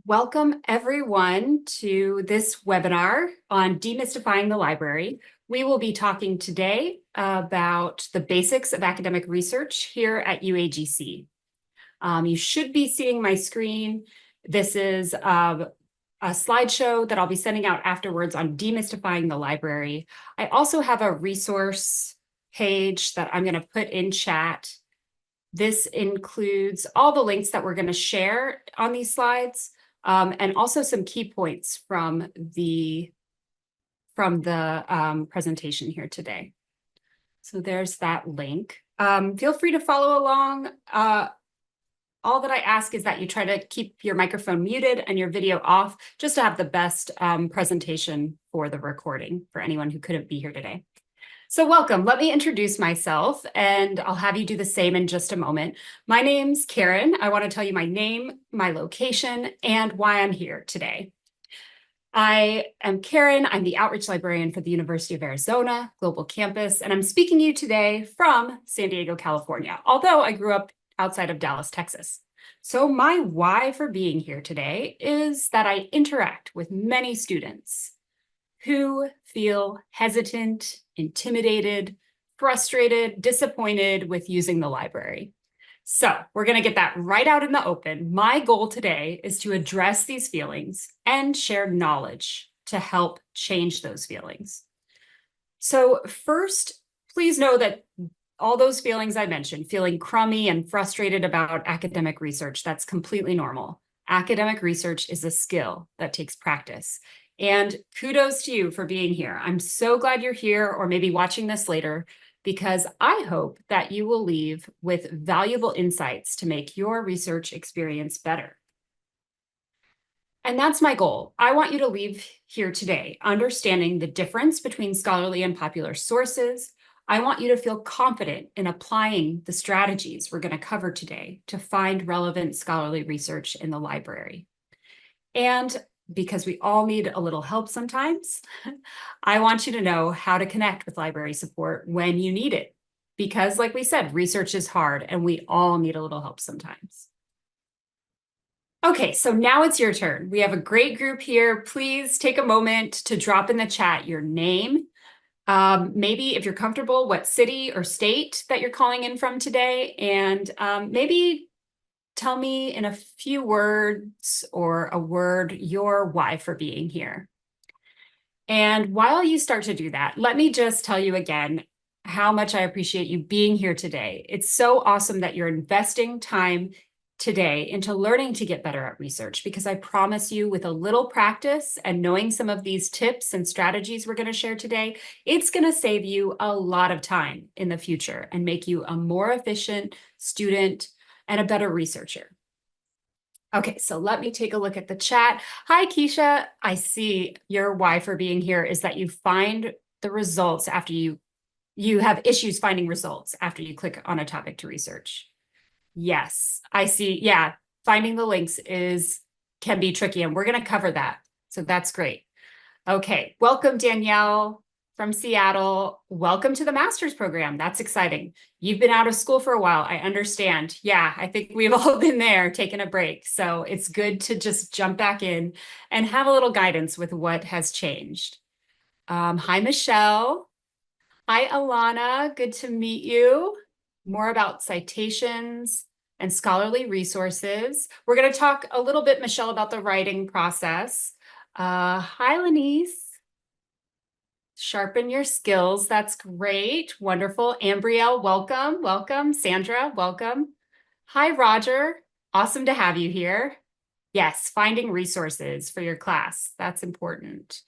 Welcome everyone to this webinar on demystifying the library. We will be talking today about the basics of academic research here at UAGC. You should be seeing my screen. This is a slideshow that I'll be sending out afterwards on demystifying the library. I also have a resource page that I'm going to put in chat. This includes all the links that we're going to share on these slides. And also some key points from the presentation here today. So there's that link. Feel free to follow along. All that I ask is that you try to keep your microphone muted and your video off, just to have the best presentation for the recording for anyone who couldn't be here today. So welcome. Let me introduce myself, and I'll have you do the same in just a moment. My name's Karen. I want to tell you my name, my location, and why I'm here today. I am Karen. I'm the Outreach Librarian for the University of Arizona Global Campus, and I'm speaking to you today from San Diego, California, although I grew up outside of Dallas, Texas. So my why for being here today is that I interact with many students who feel hesitant, intimidated, frustrated, disappointed with using the library. So we're going to get that right out in the open. My goal today is to address these feelings and share knowledge to help change those feelings. So first, please know that all those feelings I mentioned, feeling crummy and frustrated about academic research, that's completely normal. Academic research is a skill that takes practice. And kudos to you for being here. I'm so glad you're here, or maybe watching this later, because I hope that you will leave with valuable insights to make your research experience better. And that's my goal. I want you to leave here today understanding the difference between scholarly and popular sources. I want you to feel confident in applying the strategies we're going to cover today to find relevant scholarly research in the library. And because we all need a little help sometimes, I want you to know how to connect with library support when you need it. Because like we said, research is hard and we all need a little help sometimes. Okay, so now it's your turn. We have a great group here. Please take a moment to drop in the chat your name. Maybe if you're comfortable, what city or state that you're calling in from today, and maybe tell me in a few words or a word your why for being here. And while you start to do that, let me just tell you again how much I appreciate you being here today. It's so awesome that you're investing time today into learning to get better at research, because I promise you, with a little practice and knowing some of these tips and strategies we're going to share today, it's going to save you a lot of time in the future and make you a more efficient student and a better researcher. Okay, so let me take a look at the chat. Hi, Keisha. I see your why for being here is that you find the results after you have issues finding results after you click on a topic to research. Yes, I see. Yeah, finding the links can be tricky, and we're going to cover that. So that's great. Okay, welcome, Danielle from Seattle. Welcome to the master's program. That's exciting. You've been out of school for a while. I understand. Yeah, I think we've all been there, taking a break. So it's good to just jump back in and have a little guidance with what has changed. Hi, Michelle. Hi, Alana. Good to meet you. More about citations and scholarly resources. We're going to talk a little bit, Michelle, about the writing process. Hi, Lenise. Sharpen your skills. That's great. Wonderful. Ambrielle, welcome. Welcome. Sandra, welcome. Hi, Roger. Awesome to have you here. Yes, finding resources for your class. That's important.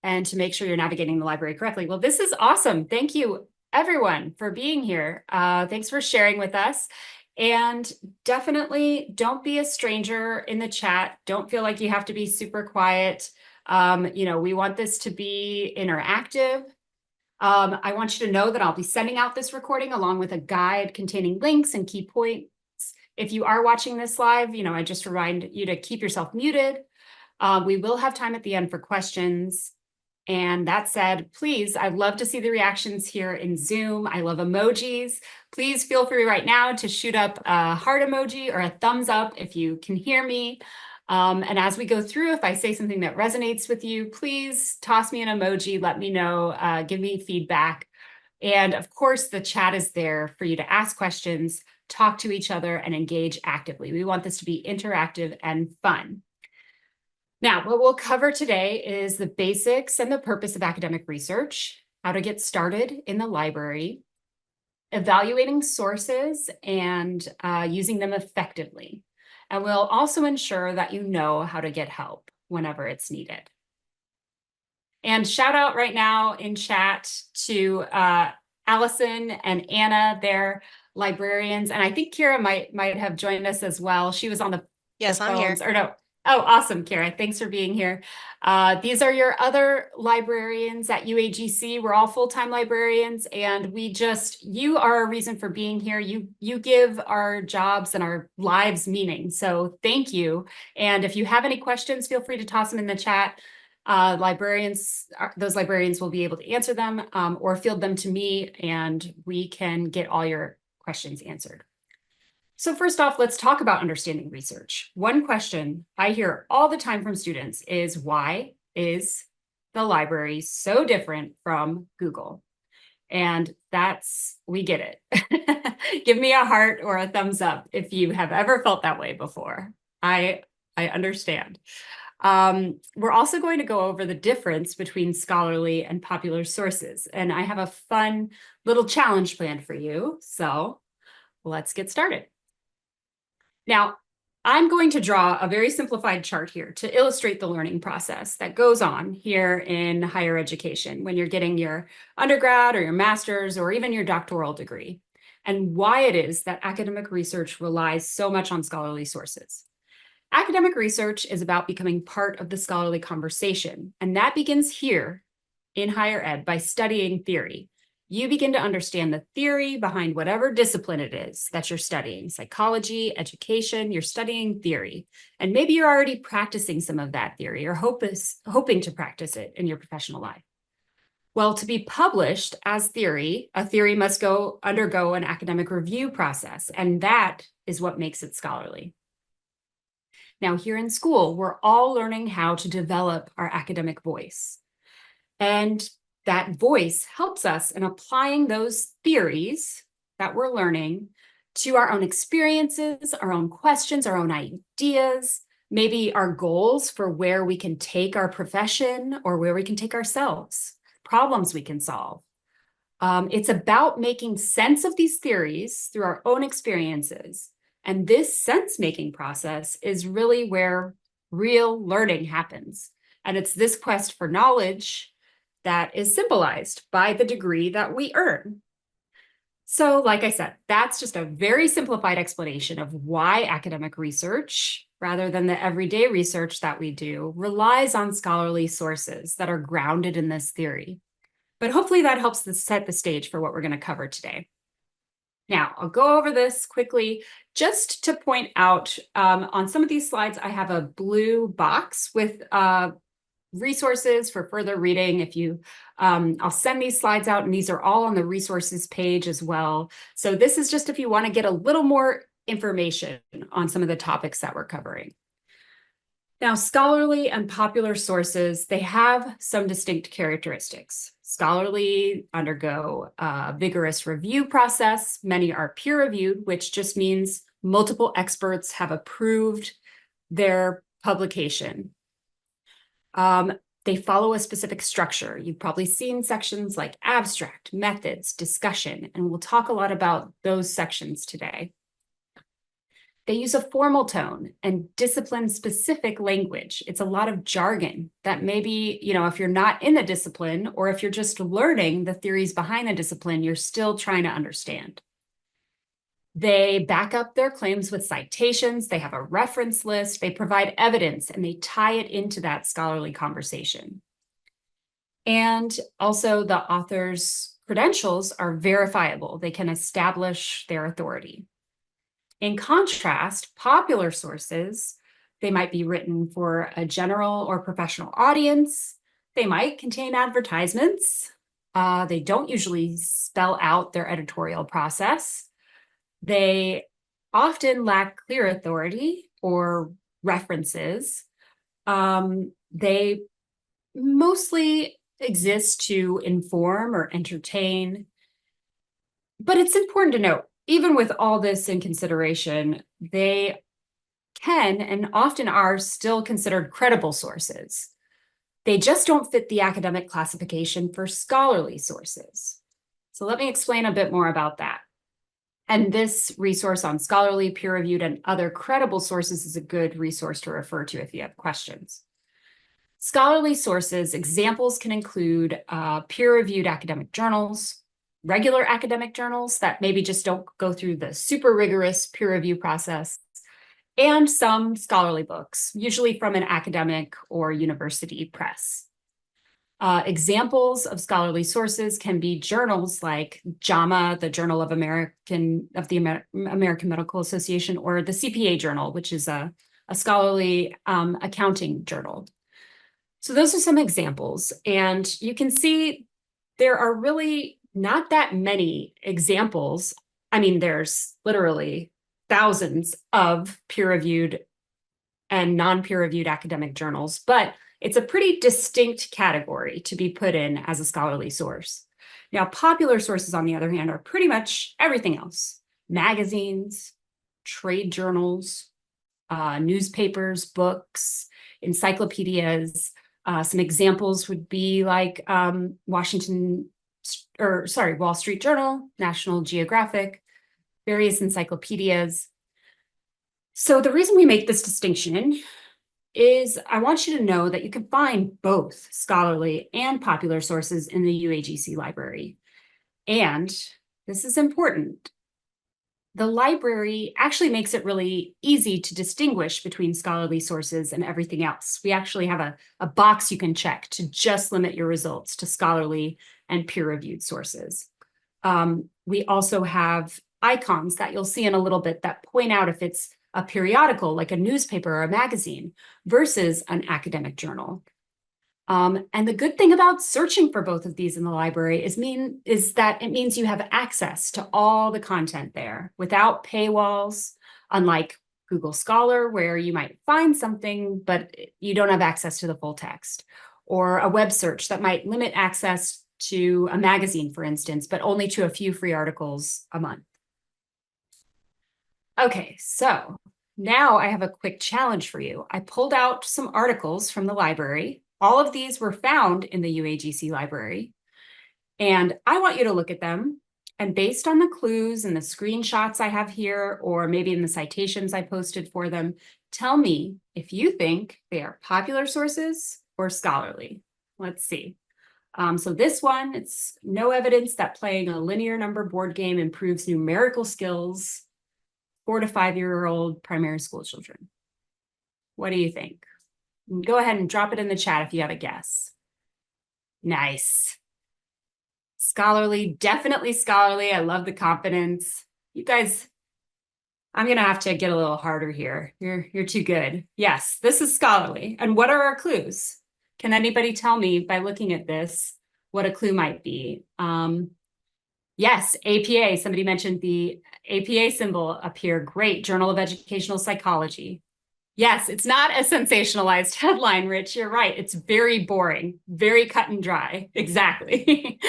And to make sure you're navigating the library correctly. Well, this is awesome. Thank you, everyone, for being here. Thanks for sharing with us. And definitely don't be a stranger in the chat. Don't feel like you have to be super quiet. We want this to be interactive. I want you to know that I'll be sending out this recording along with a guide containing links and key points. If you are watching this live, I just remind you to keep yourself muted. We will have time at the end for questions. And that said, please, I'd love to see the reactions here in Zoom. I love emojis. Please feel free right now to shoot up a heart emoji or a thumbs up if you can hear me. And as we go through, if I say something that resonates with you, please toss me an emoji, let me know, give me feedback. And of course, the chat is there for you to ask questions, talk to each other, and engage actively. We want this to be interactive and fun. Now, what we'll cover today is the basics and the purpose of academic research, how to get started in the library, evaluating sources, and using them effectively. And we'll also ensure that you know how to get help whenever it's needed. And shout out right now in chat to Allison and Anna, they're librarians. And I think Kira might have joined us as well. She was on the Yes, the I'm here. phones, or no. Oh, awesome, Kira. Thanks for being here. These are your other librarians at UAGC. We're all full-time librarians, and you are a reason for being here. You give our jobs and our lives meaning. So thank you. And if you have any questions, feel free to toss them in the chat. Those librarians will be able to answer them or field them to me, and we can get all your questions answered. So first off, let's talk about understanding research. One question I hear all the time from students is, why is the library so different from Google? And we get it. Give me a heart or a thumbs up if you have ever felt that way before. I understand. We're also going to go over the difference between scholarly and popular sources. And I have a fun little challenge planned for you. So let's get started. Now, I'm going to draw a very simplified chart here to illustrate the learning process that goes on here in higher education when you're getting your undergrad or your master's or even your doctoral degree, and why it is that academic research relies so much on scholarly sources. Academic research is about becoming part of the scholarly conversation, and that begins here in higher ed by studying theory. You begin to understand the theory behind whatever discipline it is that you're studying, psychology, education, you're studying theory. And maybe you're already practicing some of that theory or hoping to practice it in your professional life. Well, to be published as theory, a theory must undergo an academic review process, and that is what makes it scholarly. Now, here in school, we're all learning how to develop our academic voice. And that voice helps us in applying those theories that we're learning to our own experiences, our own questions, our own ideas, maybe our goals for where we can take our profession or where we can take ourselves, problems we can solve. It's about making sense of these theories through our own experiences. And this sense-making process is really where real learning happens. And it's this quest for knowledge that is symbolized by the degree that we earn. So, like I said, that's just a very simplified explanation of why academic research, rather than the everyday research that we do, relies on scholarly sources that are grounded in this theory. But hopefully that helps to set the stage for what we're going to cover today. Now, I'll go over this quickly just to point out on some of these slides, I have a blue box with resources for further reading. I'll send these slides out, and these are all on the resources page as well. So this is just if you want to get a little more information on some of the topics that we're covering. Now, scholarly and popular sources, they have some distinct characteristics. Scholarly undergo a vigorous review process. Many are peer-reviewed, which just means multiple experts have approved their publication. They follow a specific structure. You've probably seen sections like abstract, methods, discussion, and we'll talk a lot about those sections today. They use a formal tone and discipline-specific language. It's a lot of jargon that maybe, if you're not in the discipline or if you're just learning the theories behind the discipline, you're still trying to understand. They back up their claims with citations, they have a reference list, they provide evidence, and they tie it into that scholarly conversation. And also the author's credentials are verifiable. They can establish their authority. In contrast, popular sources, they might be written for a general or professional audience. They might contain advertisements. They don't usually spell out their editorial process. They often lack clear authority or references. They mostly exist to inform or entertain. But it's important to note, even with all this in consideration, they can and often are still considered credible sources. They just don't fit the academic classification for scholarly sources. So let me explain a bit more about that. And this resource on scholarly, peer-reviewed, and other credible sources is a good resource to refer to if you have questions. Scholarly sources, examples can include peer-reviewed academic journals, regular academic journals that maybe just don't go through the super rigorous peer review process, and some scholarly books, usually from an academic or university press. Examples of scholarly sources can be journals like JAMA, the Journal of the American Medical Association, or the CPA Journal, which is a scholarly accounting journal. So those are some examples, and you can see there are really not that many examples. I mean, there's literally thousands of peer-reviewed and non-peer-reviewed academic journals, but it's a pretty distinct category to be put in as a scholarly source. Now, popular sources, on the other hand, are pretty much everything else: magazines, trade journals, newspapers, books, encyclopedias. Some examples would be like Wall Street Journal, National Geographic, various encyclopedias. So the reason we make this distinction is I want you to know that you can find both scholarly and popular sources in the UAGC library. And this is important. The library actually makes it really easy to distinguish between scholarly sources and everything else. We actually have a box you can check to just limit your results to scholarly and peer-reviewed sources. We also have icons that you'll see in a little bit that point out if it's a periodical, like a newspaper or a magazine, versus an academic journal. And the good thing about searching for both of these in the library is that it means you have access to all the content there without paywalls, unlike Google Scholar, where you might find something, but you don't have access to the full text, or a web search that might limit access to a magazine, for instance, but only to a few free articles a month. Okay, so now I have a quick challenge for you. I pulled out some articles from the library. All of these were found in the UAGC library, and I want you to look at them, and based on the clues and the screenshots I have here, or maybe in the citations I posted for them, tell me if you think they are popular sources or scholarly. Let's see. So this one, it's no evidence that playing a linear number board game improves numerical skills 4 to 5-year-old primary school children. What do you think? Go ahead and drop it in the chat if you have a guess. Nice. Scholarly, definitely scholarly. I love the confidence. You guys, I'm gonna have to get a little harder here. You're too good. Yes, this is scholarly. And what are our clues? Can anybody tell me by looking at this what a clue might be? Yes, APA. Somebody mentioned the APA symbol up here. Great. Journal of Educational Psychology. Yes, it's not a sensationalized headline, Rich. You're right. It's very boring, very cut and dry. Exactly.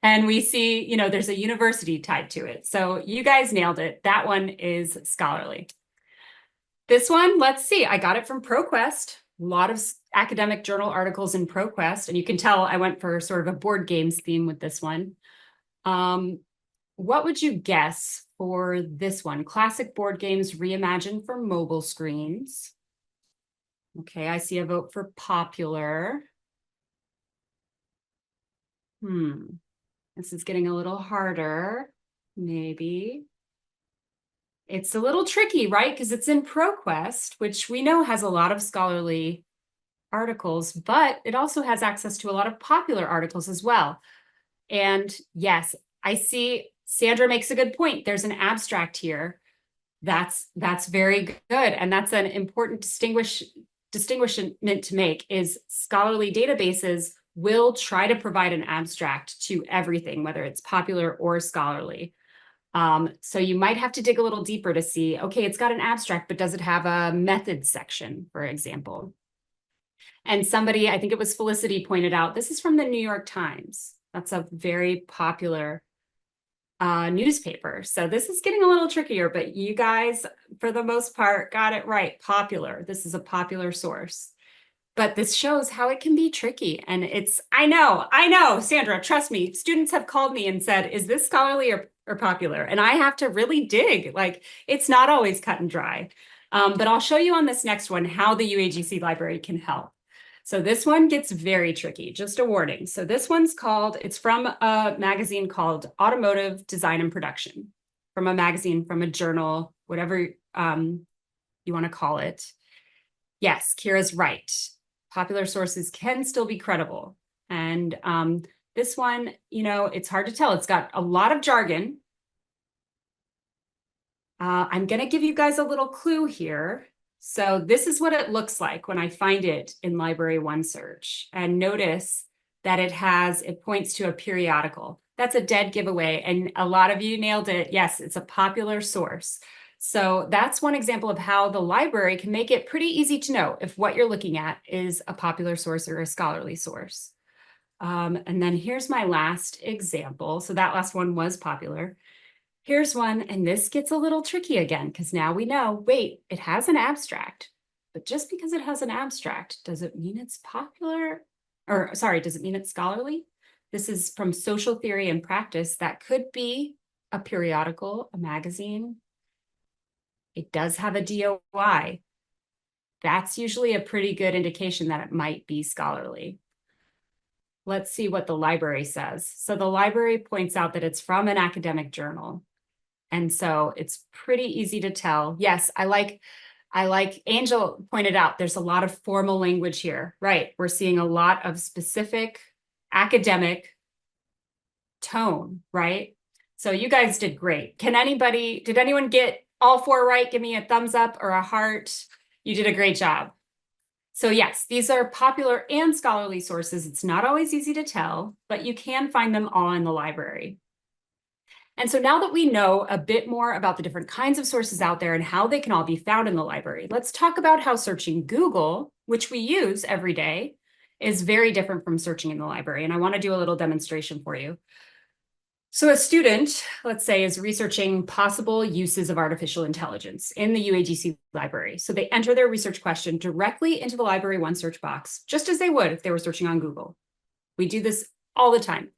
And we see, you know, there's a university tied to it. So you guys nailed it. That one is scholarly. This one, let's see. I got it from ProQuest. A lot of academic journal articles in ProQuest. And you can tell I went for sort of a board games theme with this one. What would you guess for this one? Classic board games reimagined for mobile screens. Okay, I see a vote for popular. This is getting a little harder, maybe. It's a little tricky, right? Because it's in ProQuest, which we know has a lot of scholarly articles, but it also has access to a lot of popular articles as well. And yes, I see Sandra makes a good point. There's an abstract here. That's very good. And that's an important distinguishment to make is scholarly databases will try to provide an abstract to everything, whether it's popular or scholarly. So you might have to dig a little deeper to see, okay, it's got an abstract, but does it have a methods section, for example? And somebody, I think it was Felicity, pointed out, this is from the New York Times. That's a very popular newspaper. So this is getting a little trickier, but you guys, for the most part, got it right. Popular. This is a popular source. But this shows how it can be tricky. And I know, Sandra, trust me, students have called me and said, is this scholarly or popular? And I have to really dig. Like, it's not always cut and dry. But I'll show you on this next one how the UAGC library can help. So this one gets very tricky, just a warning. So this one's it's from a magazine called Automotive Design and Production, from a magazine, from a journal, whatever you want to call it. Yes, Kira's right. Popular sources can still be credible. And this one, it's hard to tell. It's got a lot of jargon. I'm going to give you guys a little clue here. So this is what it looks like when I find it in Library OneSearch. And notice that it points to a periodical. That's a dead giveaway. And a lot of you nailed it. Yes, it's a popular source. So that's one example of how the library can make it pretty easy to know if what you're looking at is a popular source or a scholarly source. And then here's my last example. So that last one was popular. Here's one, and this gets a little tricky again, because now we know, wait, it has an abstract. But just because it has an abstract, does it mean it's popular? Or sorry, does it mean it's scholarly? This is from Social Theory and Practice. That could be a periodical, a magazine. It does have a DOI. That's usually a pretty good indication that it might be scholarly. Let's see what the library says. So the library points out that it's from an academic journal. And so it's pretty easy to tell. Yes, I like Angel pointed out, there's a lot of formal language here, right? We're seeing a lot of specific academic tone, right? So you guys did great. Did anyone get all 4 right? Give me a thumbs up or a heart. You did a great job. So yes, these are popular and scholarly sources. It's not always easy to tell, but you can find them all in the library. And so now that we know a bit more about the different kinds of sources out there and how they can all be found in the library, let's talk about how searching Google, which we use every day, is very different from searching in the library. And I want to do a little demonstration for you. So a student, let's say, is researching possible uses of artificial intelligence in the UAGC library. So they enter their research question directly into the library OneSearch box, just as they would if they were searching on Google. We do this all the time.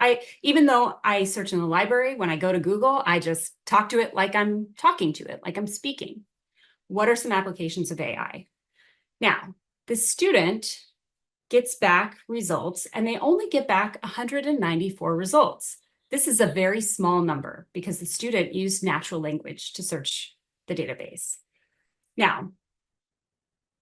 Even though I search in the library, when I go to Google, I just talk to it like I'm talking to it, like I'm speaking. What are some applications of AI? Now, the student gets back results, and they only get back 194 results. This is a very small number because the student used natural language to search the database. Now,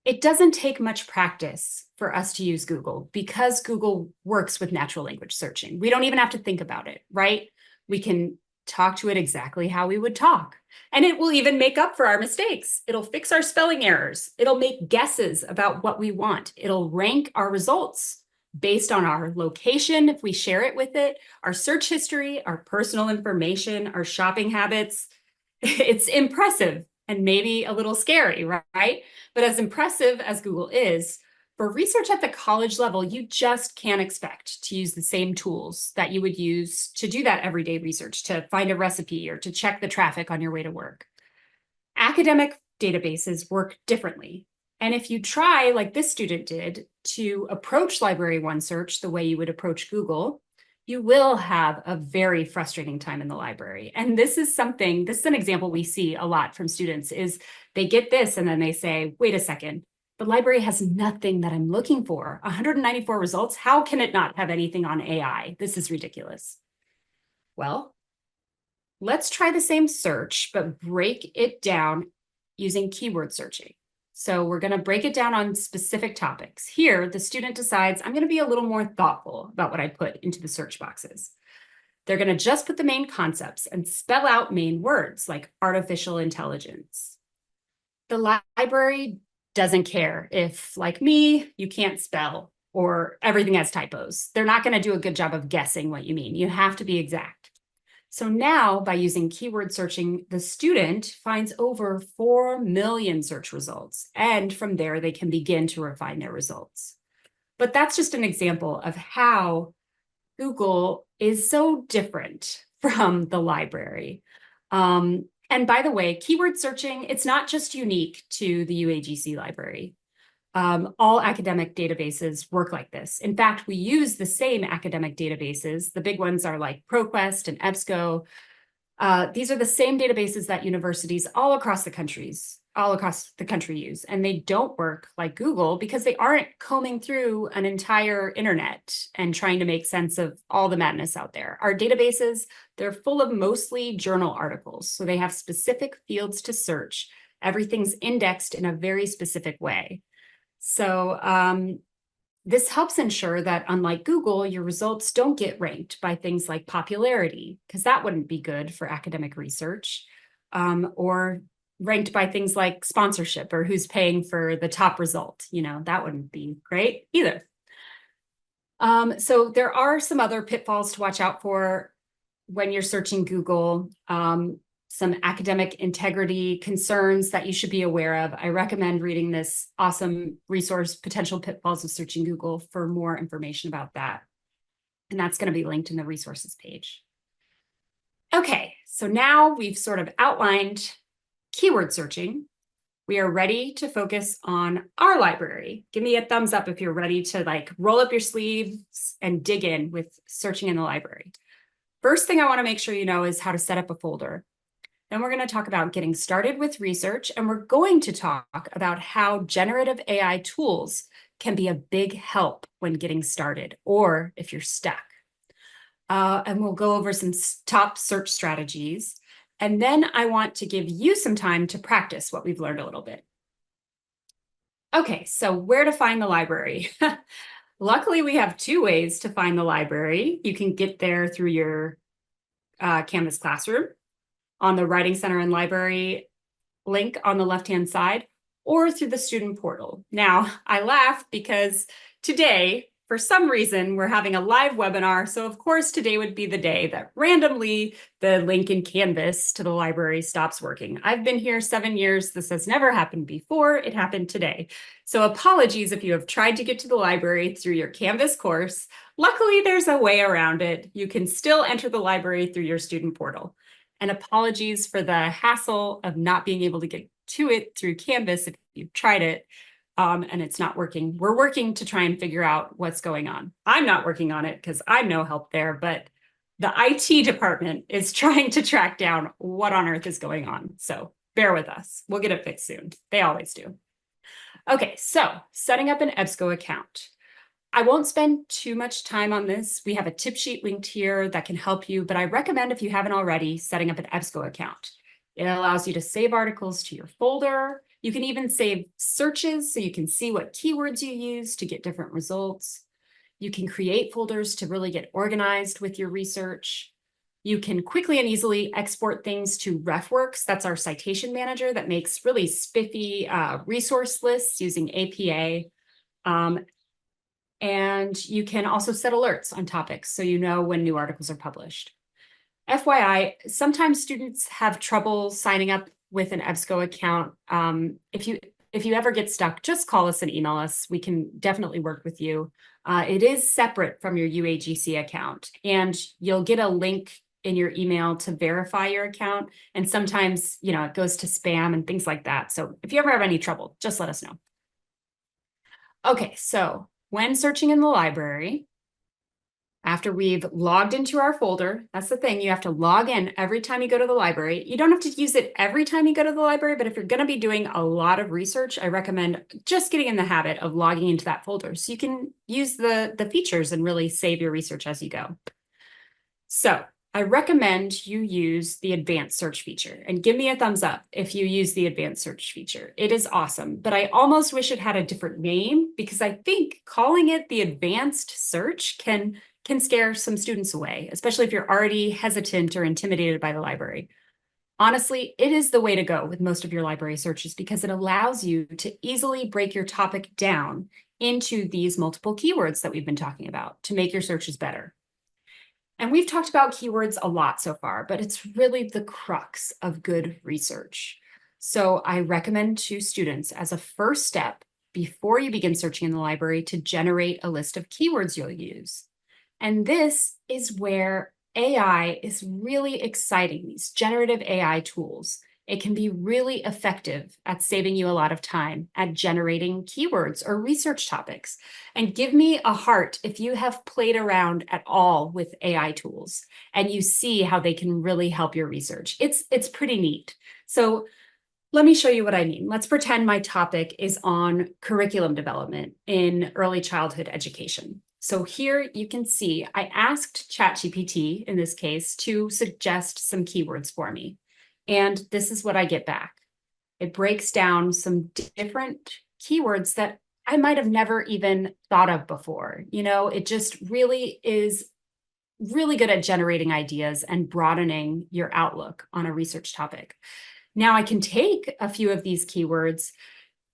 it doesn't take much practice for us to use Google because Google works with natural language searching. We don't even have to think about it, right? We can talk to it exactly how we would talk. And it will even make up for our mistakes. It'll fix our spelling errors. It'll make guesses about what we want. It'll rank our results based on our location, if we share it with it, our search history, our personal information, our shopping habits. It's impressive and maybe a little scary, right? But as impressive as Google is, for research at the college level, you just can't expect to use the same tools that you would use to do that everyday research, to find a recipe or to check the traffic on your way to work. Academic databases work differently. And if you try, like this student did, to approach Library OneSearch the way you would approach Google, you will have a very frustrating time in the library. And this is an example we see a lot from students, is they get this and then they say, wait a second, the library has nothing that I'm looking for. 194 results, how can it not have anything on AI? This is ridiculous. Well, let's try the same search, but break it down using keyword searching. So we're going to break it down on specific topics. Here, the student decides, I'm going to be a little more thoughtful about what I put into the search boxes. They're going to just put the main concepts and spell out main words like artificial intelligence. The library doesn't care if, like me, you can't spell or everything has typos. They're not going to do a good job of guessing what you mean. You have to be exact. So now, by using keyword searching, the student finds over 4 million search results, and from there, they can begin to refine their results. But that's just an example of how Google is so different from the library. And by the way, keyword searching, it's not just unique to the UAGC library. All academic databases work like this. In fact, we use the same academic databases. The big ones are like ProQuest and EBSCO. These are the same databases that universities all across the country use, and they don't work like Google because they aren't combing through an entire internet and trying to make sense of all the madness out there. Our databases, they're full of mostly journal articles, so they have specific fields to search. Everything's indexed in a very specific way. So this helps ensure that, unlike Google, your results don't get ranked by things like popularity, because that wouldn't be good for academic research, or ranked by things like sponsorship or who's paying for the top result. That wouldn't be great either. So there are some other pitfalls to watch out for when you're searching Google. Some academic integrity concerns that you should be aware of. I recommend reading this awesome resource, Potential Pitfalls of Searching Google, for more information about that. And that's going to be linked in the resources page. Okay, so now we've sort of outlined keyword searching. We are ready to focus on our library. Give me a thumbs up if you're ready to roll up your sleeves and dig in with searching in the library. First thing I want to make sure you know is how to set up a folder. Then we're going to talk about getting started with research, and we're going to talk about how generative AI tools can be a big help when getting started, or if you're stuck. And we'll go over some top search strategies. And then I want to give you some time to practice what we've learned a little bit. Okay, so where to find the library? Luckily, we have two ways to find the library. You can get there through your Canvas classroom on the Writing Center and Library link on the left-hand side, or through the student portal. Now, I laugh because today, for some reason, we're having a live webinar. So of course, today would be the day that randomly the link in Canvas to the library stops working. I've been here 7 years. This has never happened before. It happened today. So apologies if you have tried to get to the library through your Canvas course. Luckily, there's a way around it. You can still enter the library through your student portal. And apologies for the hassle of not being able to get to it through Canvas if you've tried it and it's not working. We're working to try and figure out what's going on. I'm not working on it because I'm no help there, but the IT department is trying to track down what on earth is going on. So bear with us. We'll get it fixed soon. They always do. Okay, so setting up an EBSCO account. I won't spend too much time on this. We have a tip sheet linked here that can help you, but I recommend, if you haven't already, setting up an EBSCO account. It allows you to save articles to your folder. You can even save searches so you can see what keywords you use to get different results. You can create folders to really get organized with your research. You can quickly and easily export things to RefWorks. That's our citation manager that makes really spiffy resource lists using APA. And you can also set alerts on topics so you know when new articles are published. FYI, sometimes students have trouble signing up with an EBSCO account. If you ever get stuck, just call us and email us. We can definitely work with you. It is separate from your UAGC account, and you'll get a link in your email to verify your account. And sometimes, it goes to spam and things like that. So if you ever have any trouble, just let us know. Okay, so when searching in the library, after we've logged into our folder, that's the thing, you have to log in every time you go to the library. You don't have to use it every time you go to the library, but if you're going to be doing a lot of research, I recommend just getting in the habit of logging into that folder so you can use the features and really save your research as you go. So I recommend you use the advanced search feature, and give me a thumbs up if you use the advanced search feature. It is awesome, but I almost wish it had a different name because I think calling it the advanced search can scare some students away, especially if you're already hesitant or intimidated by the library. Honestly, it is the way to go with most of your library searches because it allows you to easily break your topic down into these multiple keywords that we've been talking about to make your searches better. And we've talked about keywords a lot so far, but it's really the crux of good research. So I recommend to students as a first step before you begin searching in the library to generate a list of keywords you'll use. And this is where AI is really exciting, these generative AI tools. It can be really effective at saving you a lot of time at generating keywords or research topics. And give me a heart if you have played around at all with AI tools and you see how they can really help your research. It's pretty neat. So let me show you what I mean. Let's pretend my topic is on curriculum development in early childhood education. So here you can see I asked ChatGPT, in this case, to suggest some keywords for me. And this is what I get back. It breaks down some different keywords that I might have never even thought of before. It just really is really good at generating ideas and broadening your outlook on a research topic. Now I can take a few of these keywords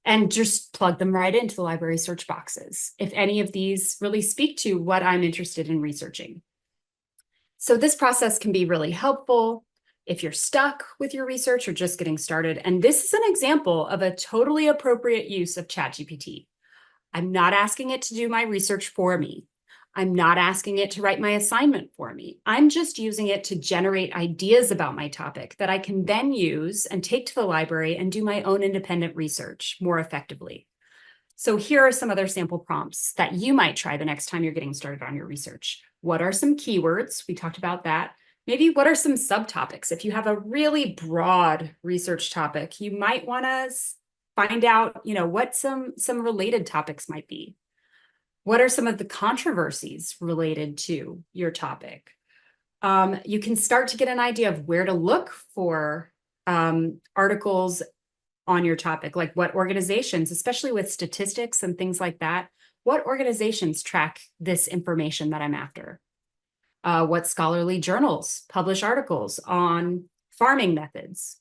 and just plug them right into the library search boxes if any of these really speak to what I'm interested in researching. So this process can be really helpful if you're stuck with your research or just getting started. And this is an example of a totally appropriate use of ChatGPT. I'm not asking it to do my research for me. I'm not asking it to write my assignment for me. I'm just using it to generate ideas about my topic that I can then use and take to the library and do my own independent research more effectively. So here are some other sample prompts that you might try the next time you're getting started on your research. What are some keywords? We talked about that. Maybe what are some subtopics? If you have a really broad research topic, you might want to find out, what some related topics might be. What are some of the controversies related to your topic? You can start to get an idea of where to look for articles on your topic, like what organizations, especially with statistics and things like that, what organizations track this information that I'm after? What scholarly journals publish articles on farming methods?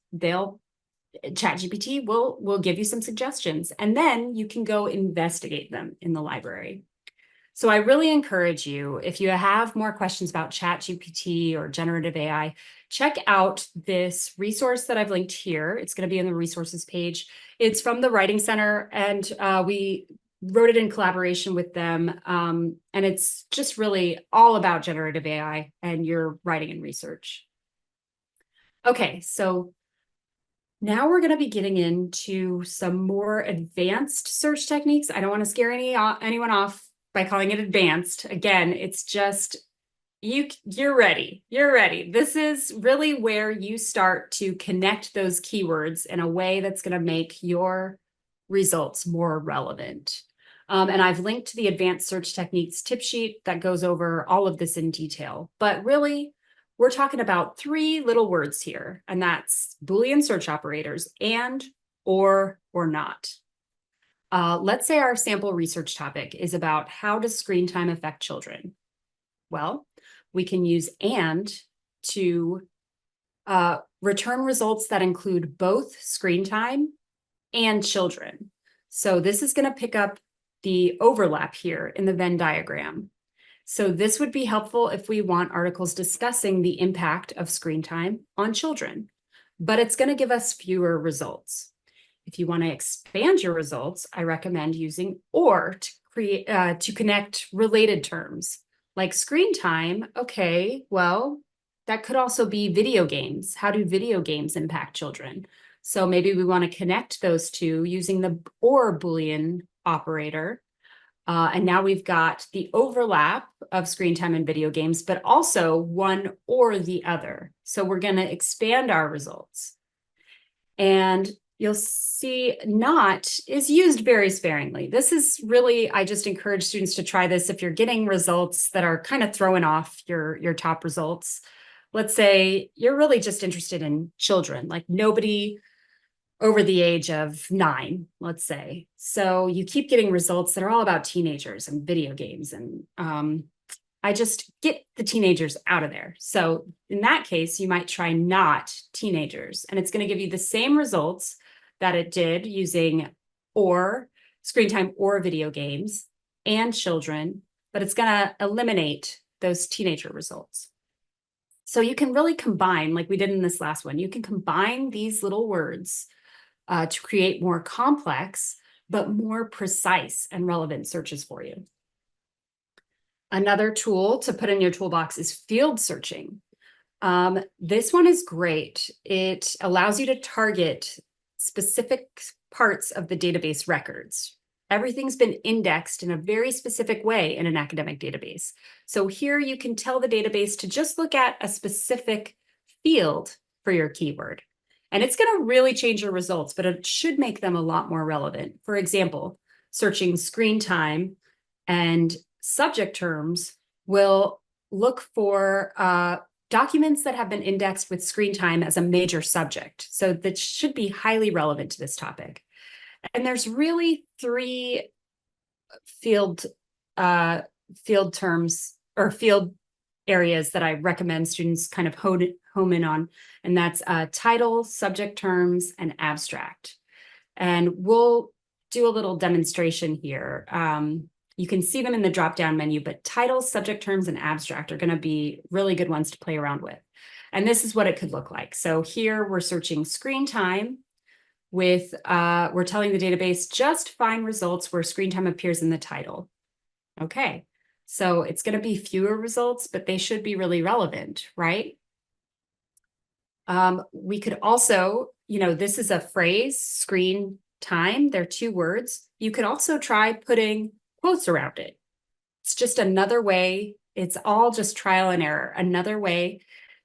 ChatGPT will give you some suggestions, and then you can go investigate them in the library. So I really encourage you, if you have more questions about ChatGPT or generative AI, check out this resource that I've linked here. It's going to be in the resources page. It's from the Writing Center, and we wrote it in collaboration with them. And it's just really all about generative AI and your writing and research. Okay, so now we're going to be getting into some more advanced search techniques. I don't want to scare anyone off by calling it advanced. Again, it's just you're ready. You're ready. This is really where you start to connect those keywords in a way that's going to make your results more relevant. And I've linked to the advanced search techniques tip sheet that goes over all of this in detail. But really, we're talking about three little words here, and that's Boolean search operators and, or not. Let's say our sample research topic is about how does screen time affect children? Well, we can use and to return results that include both screen time and children. So this is going to pick up the overlap here in the Venn diagram. So this would be helpful if we want articles discussing the impact of screen time on children, but it's going to give us fewer results. If you want to expand your results, I recommend using or to create to connect related terms like screen time. Okay, well, that could also be video games. How do video games impact children? So maybe we want to connect those two using the or Boolean operator. And now we've got the overlap of screen time and video games, but also one or the other. So we're going to expand our results. And you'll see not is used very sparingly. This is really, I just encourage students to try this if you're getting results that are kind of throwing off your top results. Let's say you're really just interested in children, like nobody over the age of 9, let's say. So you keep getting results that are all about teenagers and video games. And I just get the teenagers out of there. So in that case, you might try not teenagers, and it's going to give you the same results that it did using or screen time or video games and children, but it's going to eliminate those teenager results. So you can really combine, like we did in this last one, you can combine these little words to create more complex, but more precise and relevant searches for you. Another tool to put in your toolbox is field searching. This one is great. It allows you to target specific parts of the database records. Everything's been indexed in a very specific way in an academic database. So here you can tell the database to just look at a specific field for your keyword. And it's going to really change your results, but it should make them a lot more relevant. For example, searching screen time and subject terms will look for documents that have been indexed with screen time as a major subject. So that should be highly relevant to this topic. And there's really three field terms or field areas that I recommend students kind of home in on, and that's title, subject terms, and abstract. And we'll do a little demonstration here. You can see them in the drop-down menu, but title, subject terms, and abstract are going to be really good ones to play around with. And this is what it could look like. So here we're searching screen time with, we're telling the database just find results where screen time appears in the title. Okay, so it's going to be fewer results, but they should be really relevant, right? We could also, this is a phrase, screen time, they're two words. You could also try putting quotes around it. It's just another way, it's all just trial and error, another way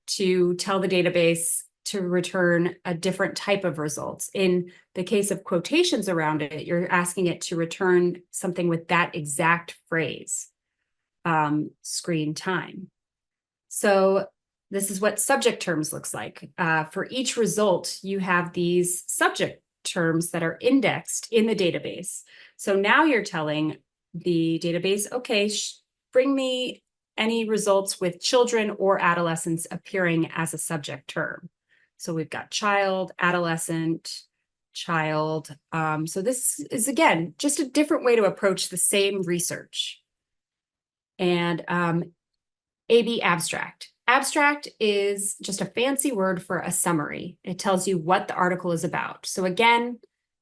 to tell the database to return a different type of results. In the case of quotations around it, you're asking it to return something with that exact phrase, screen time. So this is what subject terms looks like. For each result, you have these subject terms that are indexed in the database. So now you're telling the database, okay, bring me any results with children or adolescents appearing as a subject term. So we've got child, adolescent, child. So this is, again, just a different way to approach the same research. And AB abstract. Abstract is just a fancy word for a summary. It tells you what the article is about. So again,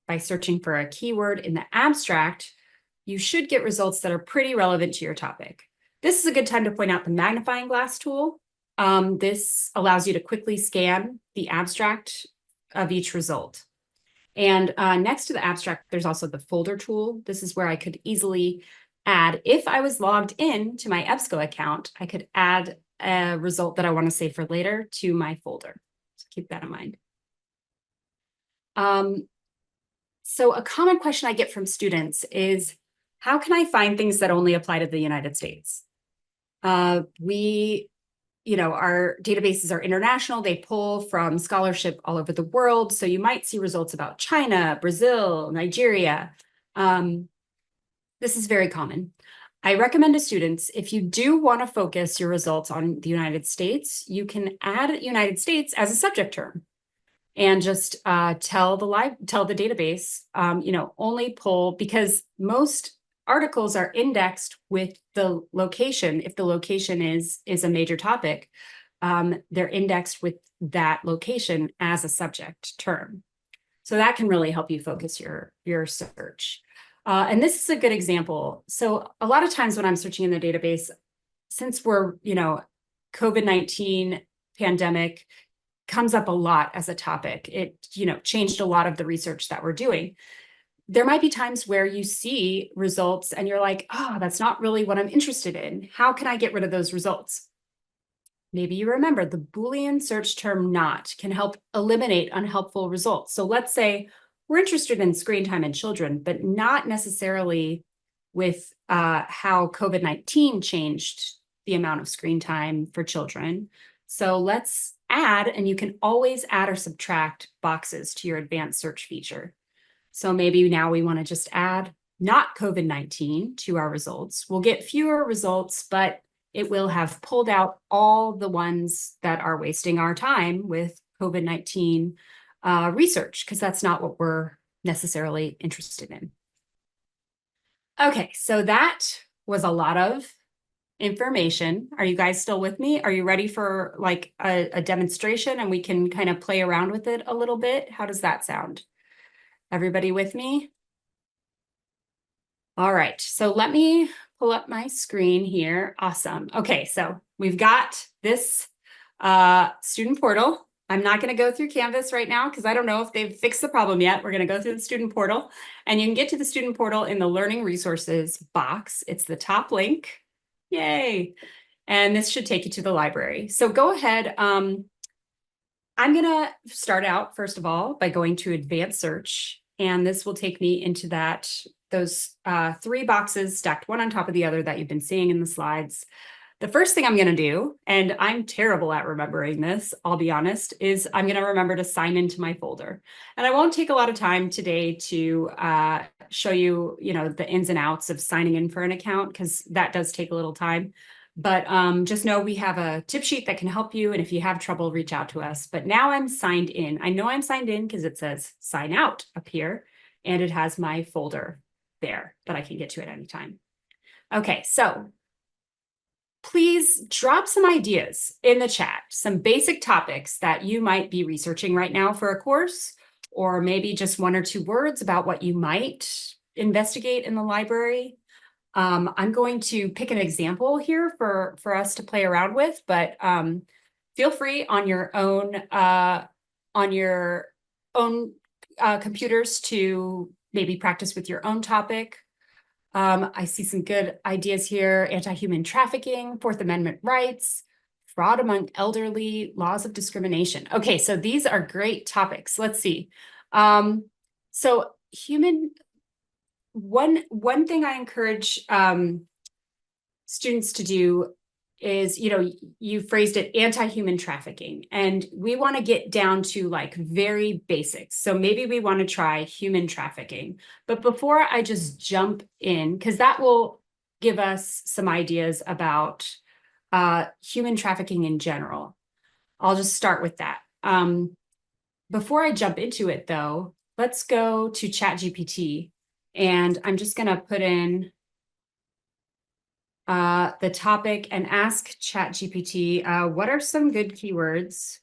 by searching for a keyword in the abstract, you should get results that are pretty relevant to your topic. This is a good time to point out the magnifying glass tool. This allows you to quickly scan the abstract of each result. And next to the abstract, there's also the folder tool. This is where I could easily add, if I was logged in to my EBSCO account, I could add a result that I want to save for later to my folder. So keep that in mind. So a common question I get from students is, how can I find things that only apply to the United States? Our databases are international. They pull from scholarship all over the world. So you might see results about China, Brazil, Nigeria. This is very common. I recommend to students, if you do want to focus your results on the United States, you can add United States as a subject term and just tell the database, only pull, because most articles are indexed with the location. If the location is a major topic, they're indexed with that location as a subject term. So that can really help you focus your search. And this is a good example. So a lot of times when I'm searching in the database, since we're, COVID-19 pandemic comes up a lot as a topic. It, changed a lot of the research that we're doing. There might be times where you see results and you're like, oh, that's not really what I'm interested in. How can I get rid of those results? Maybe you remember the Boolean search term not can help eliminate unhelpful results. So let's say we're interested in screen time in children, but not necessarily with how COVID-19 changed the amount of screen time for children. So let's add, and you can always add or subtract boxes to your advanced search feature. So maybe now we want to just add not COVID-19 to our results. We'll get fewer results, but it will have pulled out all the ones that are wasting our time with COVID-19 research, because that's not what we're necessarily interested in. Okay, so that was a lot of information. Are you guys still with me? Are you ready for like a demonstration and we can kind of play around with it a little bit? How does that sound? Everybody with me? All right, so let me pull up my screen here. Awesome. Okay, so we've got this student portal. I'm not going to go through Canvas right now because I don't know if they've fixed the problem yet. We're going to go through the student portal, and you can get to the student portal in the Learning Resources box. It's the top link. Yay. And this should take you to the library. So go ahead. I'm going to start out, first of all, by going to Advanced Search, and this will take me into those 3 boxes stacked one on top of the other that you've been seeing in the slides. The first thing I'm going to do, and I'm terrible at remembering this, I'll be honest, is I'm going to remember to sign into my folder. And I won't take a lot of time today to show you, the ins and outs of signing in for an account, because that does take a little time. But just know we have a tip sheet that can help you. And if you have trouble, reach out to us. But now I'm signed in. I know I'm signed in because it says sign out up here, and it has my folder there that I can get to at any time. Okay, so please drop some ideas in the chat, some basic topics that you might be researching right now for a course, or maybe just 1 or 2 words about what you might investigate in the library. I'm going to pick an example here for us to play around with, but feel free on your own computers to maybe practice with your own topic. I see some good ideas here: anti-human trafficking, Fourth Amendment rights, fraud among elderly, laws of discrimination. Okay, so these are great topics. Let's see. So one thing I encourage students to do is, you phrased it, anti-human trafficking, and we want to get down to like very basics. So maybe we want to try human trafficking. But before I just jump in, because that will give us some ideas about human trafficking in general, I'll just start with that. Before I jump into it, though, let's go to ChatGPT, and I'm just going to put in the topic and ask ChatGPT, what are some good keywords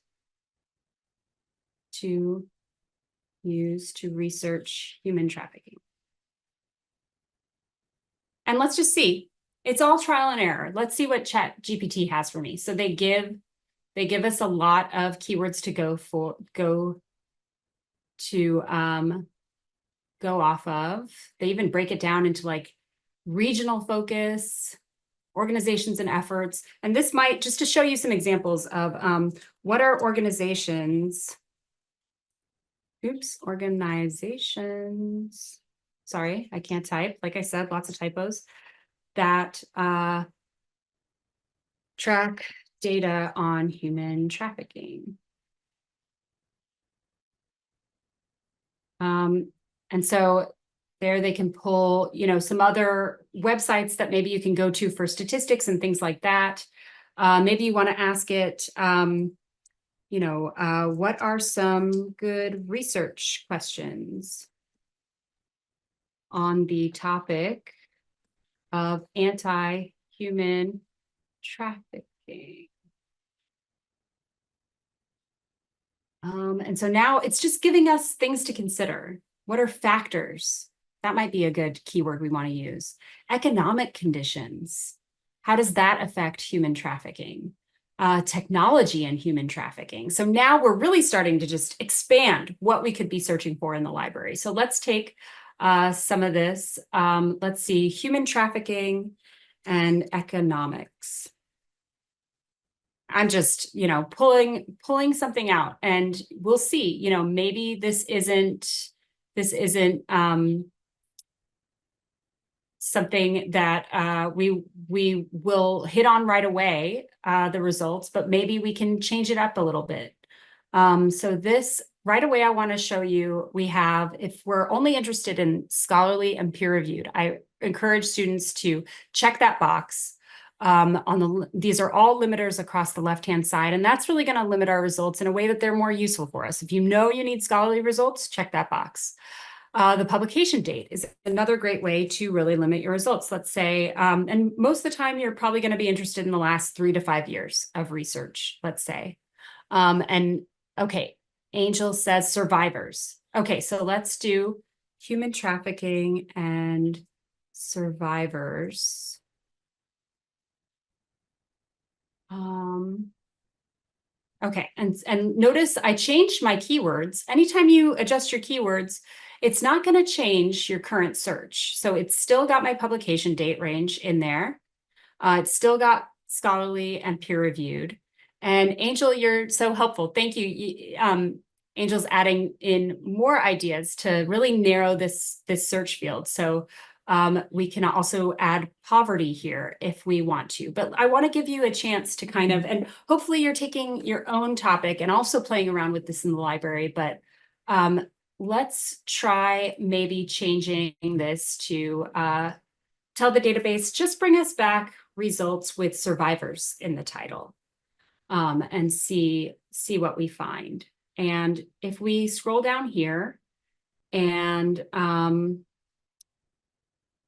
to use to research human trafficking? And let's just see. It's all trial and error. Let's see what ChatGPT has for me. So they give us a lot of keywords to go off of. They even break it down into like regional focus, organizations and efforts. And this might, just to show you some examples of what are organizations, sorry, I can't type. Like I said, lots of typos, that track data on human trafficking. And so there they can pull, some other websites that maybe you can go to for statistics and things like that. Maybe you want to ask it, what are some good research questions on the topic of anti-human trafficking? And so now it's just giving us things to consider. What are factors? That might be a good keyword we want to use. Economic conditions. How does that affect human trafficking? Technology and human trafficking. So now we're really starting to just expand what we could be searching for in the library. So let's take some of this. Let's see, human trafficking and economics. I'm just, pulling something out, and we'll see, maybe this isn't something that we will hit on right away, the results, but maybe we can change it up a little bit. So this right away, I want to show you, we have, if we're only interested in scholarly and peer reviewed, I encourage students to check that box. These are all limiters across the left-hand side, and that's really going to limit our results in a way that they're more useful for us. If you know you need scholarly results, check that box. The publication date is another great way to really limit your results. Let's say, and most of the time you're probably going to be interested in the last 3 to 5 years of research, let's say. And okay, Angel says survivors. Okay, so let's do human trafficking and survivors. Okay, and notice I changed my keywords. Anytime you adjust your keywords, it's not going to change your current search. So it's still got my publication date range in there. It's still got scholarly and peer reviewed. And Angel, you're so helpful. Thank you. Angel's adding in more ideas to really narrow this search field. So we can also add poverty here if we want to. But I want to give you a chance to kind of, and hopefully you're taking your own topic and also playing around with this in the library. But let's try maybe changing this to tell the database, just bring us back results with survivors in the title, and see what we find. And if we scroll down here and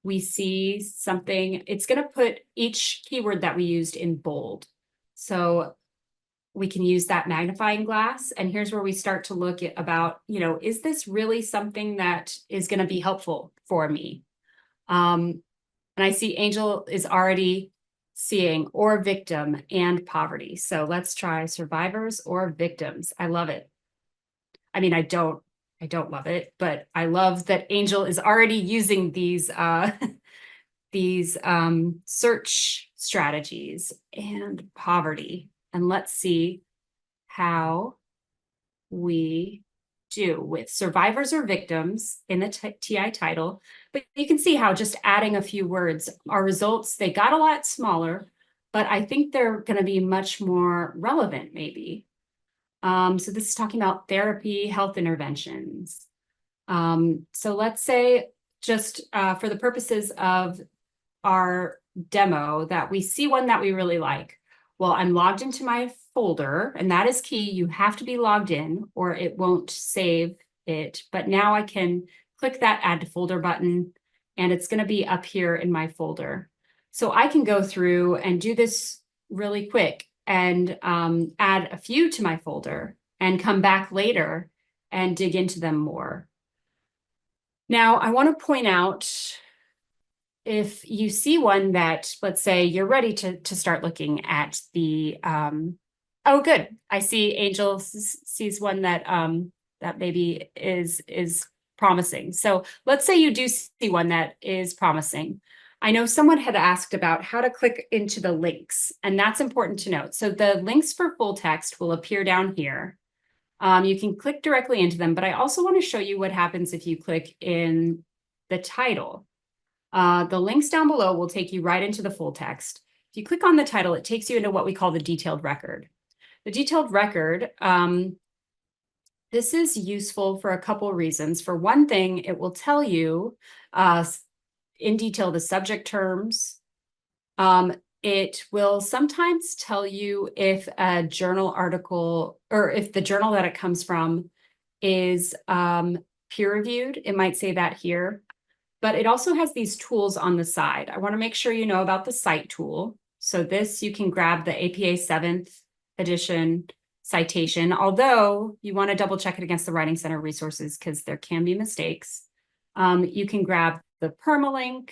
we see something, it's going to put each keyword that we used in bold. So we can use that magnifying glass. And here's where we start to look at about, is this really something that is going to be helpful for me? And I see Angel is already seeing or victim and poverty. So let's try survivors or victims. I love it. I mean, I don't love it, but I love that Angel is already using these search strategies and poverty. And let's see how we do with survivors or victims in the TI title. But you can see how just adding a few words, our results, they got a lot smaller, but I think they're going to be much more relevant maybe. So this is talking about therapy, health interventions. So let's say just for the purposes of our demo that we see one that we really like. Well, I'm logged into my folder, and that is key. You have to be logged in or it won't save it. But now I can click that add to folder button and it's going to be up here in my folder. So I can go through and do this really quick and add a few to my folder and come back later and dig into them more. Now, I want to point out, if you see one that, let's say you're ready to start looking at the, oh, good. I see Angel sees one that that maybe is promising. So let's say you do see one that is promising. I know someone had asked about how to click into the links, and that's important to note. So the links for full text will appear down here. You can click directly into them, but I also want to show you what happens if you click in the title. The links down below will take you right into the full text. If you click on the title, it takes you into what we call the detailed record. The detailed record, this is useful for a couple reasons. For one thing, it will tell you in detail the subject terms. It will sometimes tell you if a journal article or if the journal that it comes from is peer reviewed. It might say that here, but it also has these tools on the side. I want to make sure you know about the cite tool. So this, you can grab the APA 7th edition citation, although you want to double check it against the Writing Center resources because there can be mistakes. You can grab the permalink.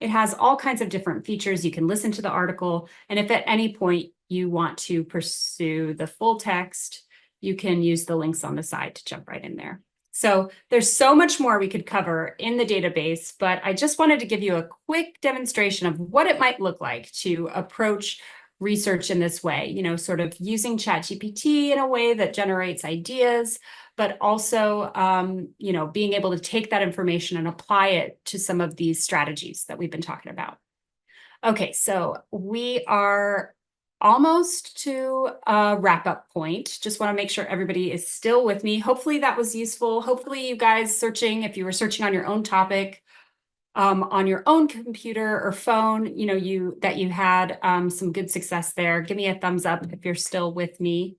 It has all kinds of different features. You can listen to the article. And if at any point you want to pursue the full text, you can use the links on the side to jump right in there. So there's so much more we could cover in the database, but I just wanted to give you a quick demonstration of what it might look like to approach research in this way, sort of using ChatGPT in a way that generates ideas, but also, being able to take that information and apply it to some of these strategies that we've been talking about. Okay, so we are almost to a wrap-up point. Just want to make sure everybody is still with me. Hopefully that was useful. Hopefully you guys searching, if you were searching on your own topic, on your own computer or phone, that you had some good success there. Give me a thumbs up if you're still with me.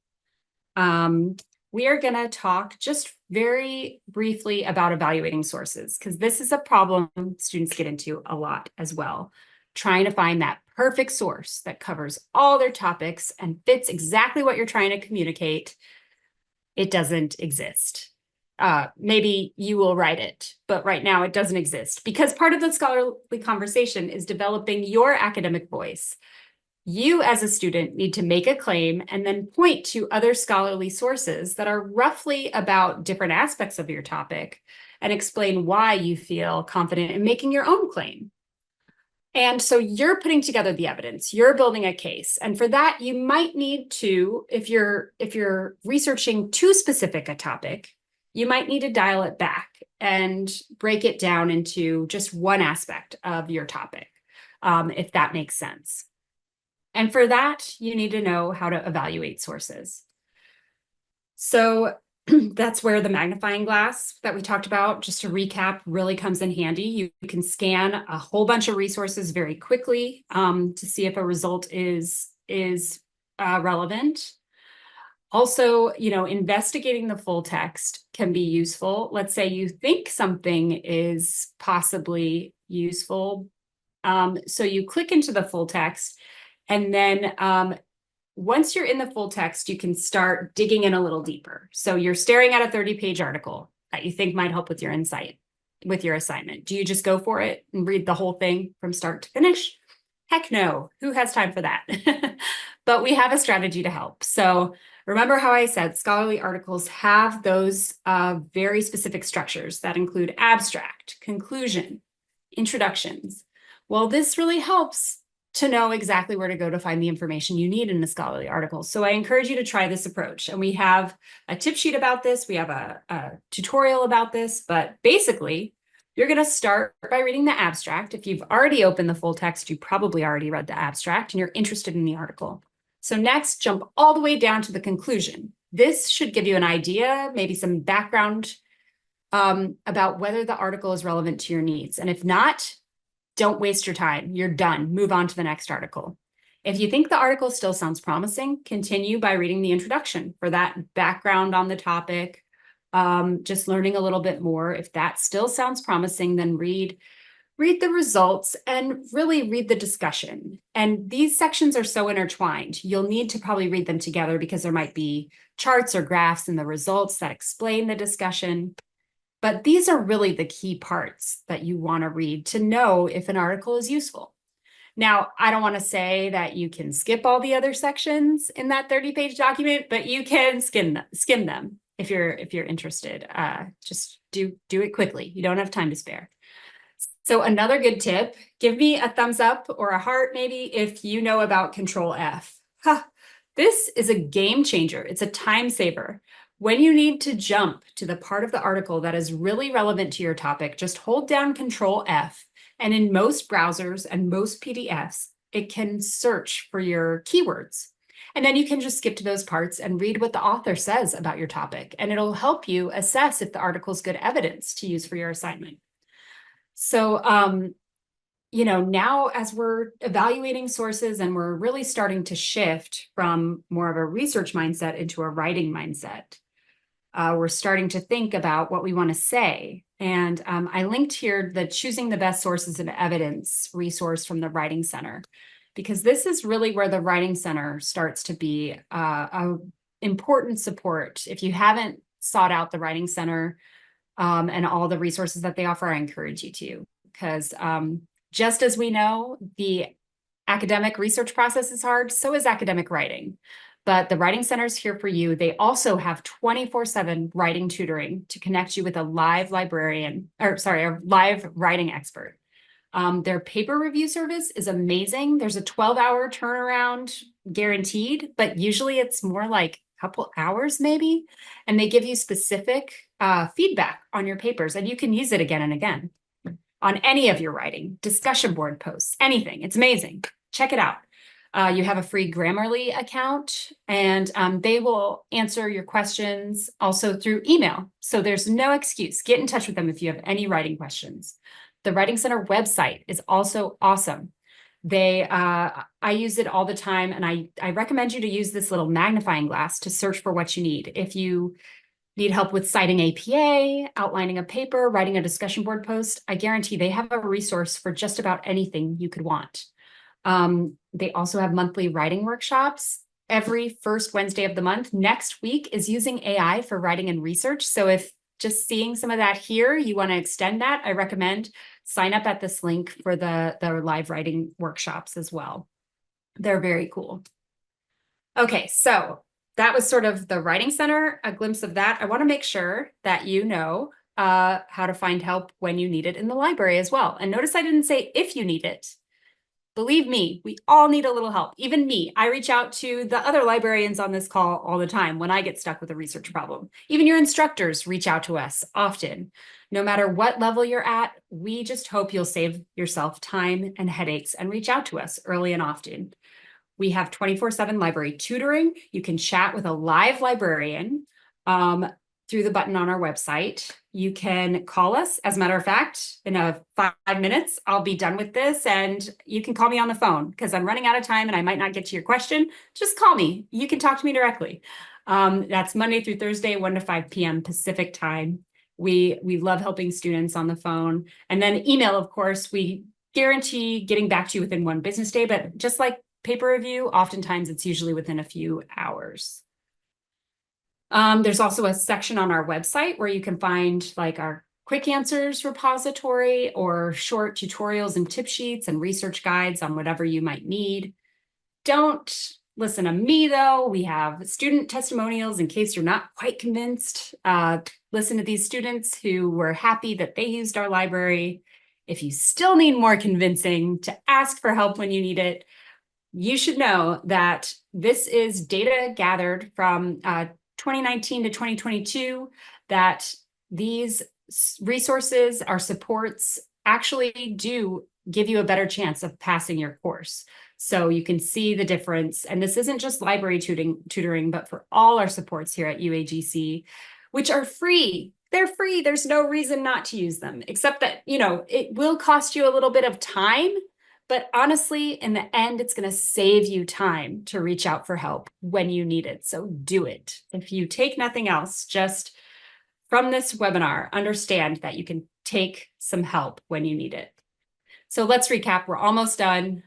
We are going to talk just very briefly about evaluating sources, because this is a problem students get into a lot as well. Trying to find that perfect source that covers all their topics and fits exactly what you're trying to communicate. It doesn't exist. Maybe you will write it, but right now it doesn't exist, because part of the scholarly conversation is developing your academic voice. You as a student need to make a claim and then point to other scholarly sources that are roughly about different aspects of your topic and explain why you feel confident in making your own claim. And so you're putting together the evidence, you're building a case. And for that, you might need to, if you're researching too specific a topic, you might need to dial it back and break it down into just one aspect of your topic, if that makes sense. And for that, you need to know how to evaluate sources. So that's where the magnifying glass that we talked about, just to recap, really comes in handy. You can scan a whole bunch of resources very quickly to see if a result is relevant. Also, investigating the full text can be useful. Let's say you think something is possibly useful. So you click into the full text, and then once you're in the full text, you can start digging in a little deeper. So you're staring at a 30-page article that you think might help with your insight, with your assignment. Do you just go for it and read the whole thing from start to finish? Heck no. Who has time for that? But we have a strategy to help. So remember how I said scholarly articles have those very specific structures that include abstract, conclusion, introductions. Well, this really helps to know exactly where to go to find the information you need in a scholarly article. So I encourage you to try this approach. And we have a tip sheet about this. We have a tutorial about this, but basically you're going to start by reading the abstract. If you've already opened the full text, you probably already read the abstract and you're interested in the article. So next, jump all the way down to the conclusion. This should give you an idea, maybe some background about whether the article is relevant to your needs. And if not, don't waste your time. You're done. Move on to the next article. If you think the article still sounds promising, continue by reading the introduction for that background on the topic, just learning a little bit more. If that still sounds promising, then read the results and really read the discussion. And these sections are so intertwined. You'll need to probably read them together because there might be charts or graphs in the results that explain the discussion. But these are really the key parts that you want to read to know if an article is useful. Now, I don't want to say that you can skip all the other sections in that 30-page document, but you can skim them if you're interested. Just do it quickly. You don't have time to spare. So another good tip, give me a thumbs up or a heart maybe if you know about Control F. This is a game changer. It's a time saver. When you need to jump to the part of the article that is really relevant to your topic, just hold down Control F. And in most browsers and most PDFs, it can search for your keywords. And then you can just skip to those parts and read what the author says about your topic. And it'll help you assess if the article is good evidence to use for your assignment. So, now as we're evaluating sources and we're really starting to shift from more of a research mindset into a writing mindset, we're starting to think about what we want to say. And I linked here the Choosing the Best Sources of Evidence resource from the Writing Center, because this is really where the Writing Center starts to be an important support. If you haven't sought out the Writing Center and all the resources that they offer, I encourage you to, because just as we know, the academic research process is hard, so is academic writing. But the Writing Center is here for you. They also have 24/7 writing tutoring to connect you with a live a live writing expert. Their paper review service is amazing. There's a 12-hour turnaround guaranteed, but usually it's more like a couple hours maybe. And they give you specific feedback on your papers, and you can use it again and again on any of your writing, discussion board posts, anything. It's amazing. Check it out. You have a free Grammarly account, and they will answer your questions also through email. So there's no excuse. Get in touch with them if you have any writing questions. The Writing Center website is also awesome. I use it all the time, and I recommend you to use this little magnifying glass to search for what you need. If you Need help with citing APA, outlining a paper, writing a discussion board post, I guarantee they have a resource for just about anything you could want. They also have monthly writing workshops every first Wednesday of the month. Next week is using AI for writing and research. So if just seeing some of that here, you want to extend that, I recommend sign up at this link for the live writing workshops as well. They're very cool. Okay, so that was sort of the Writing Center, a glimpse of that. I want to make sure that you know how to find help when you need it in the library as well. And notice I didn't say if you need it. Believe me, we all need a little help. Even me, I reach out to the other librarians on this call all the time when I get stuck with a research problem. Even your instructors reach out to us often. No matter what level you're at, we just hope you'll save yourself time and headaches and reach out to us early and often. We have 24/7 library tutoring. You can chat with a live librarian through the button on our website. You can call us. As a matter of fact, in 5 minutes, I'll be done with this and you can call me on the phone because I'm running out of time and I might not get to your question. Just call me. You can talk to me directly. That's Monday through Thursday, 1 to 5 p.m. Pacific time. We love helping students on the phone. And then email, of course, we guarantee getting back to you within 1 business day, but just like paper review, oftentimes it's usually within a few hours. There's also a section on our website where you can find like our quick answers repository or short tutorials and tip sheets and research guides on whatever you might need. Don't listen to me though. We have student testimonials in case you're not quite convinced. Listen to these students who were happy that they used our library. If you still need more convincing to ask for help when you need it, you should know that this is data gathered from 2019 to 2022, that these resources, our supports, actually do give you a better chance of passing your course. So you can see the difference. And this isn't just library tutoring, but for all our supports here at UAGC, which are free. They're free. There's no reason not to use them, except that, you know, it will cost you a little bit of time. But honestly, in the end, it's going to save you time to reach out for help when you need it. So do it. If you take nothing else, just from this webinar, understand that you can take some help when you need it. So let's recap. We're almost done.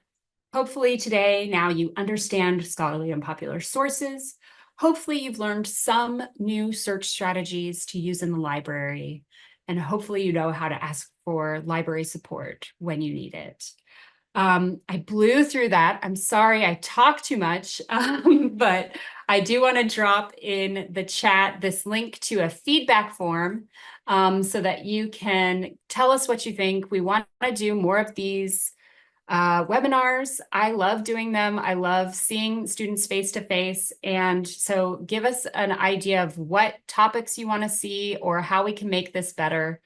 Hopefully today, now you understand scholarly and popular sources. Hopefully you've learned some new search strategies to use in the library. And hopefully you know how to ask for library support when you need it. I blew through that. I'm sorry I talked too much, but I do want to drop in the chat this link to a feedback form so that you can tell us what you think. We want to do more of these webinars. I love doing them. I love seeing students face to face. And so give us an idea of what topics you want to see or how we can make this better.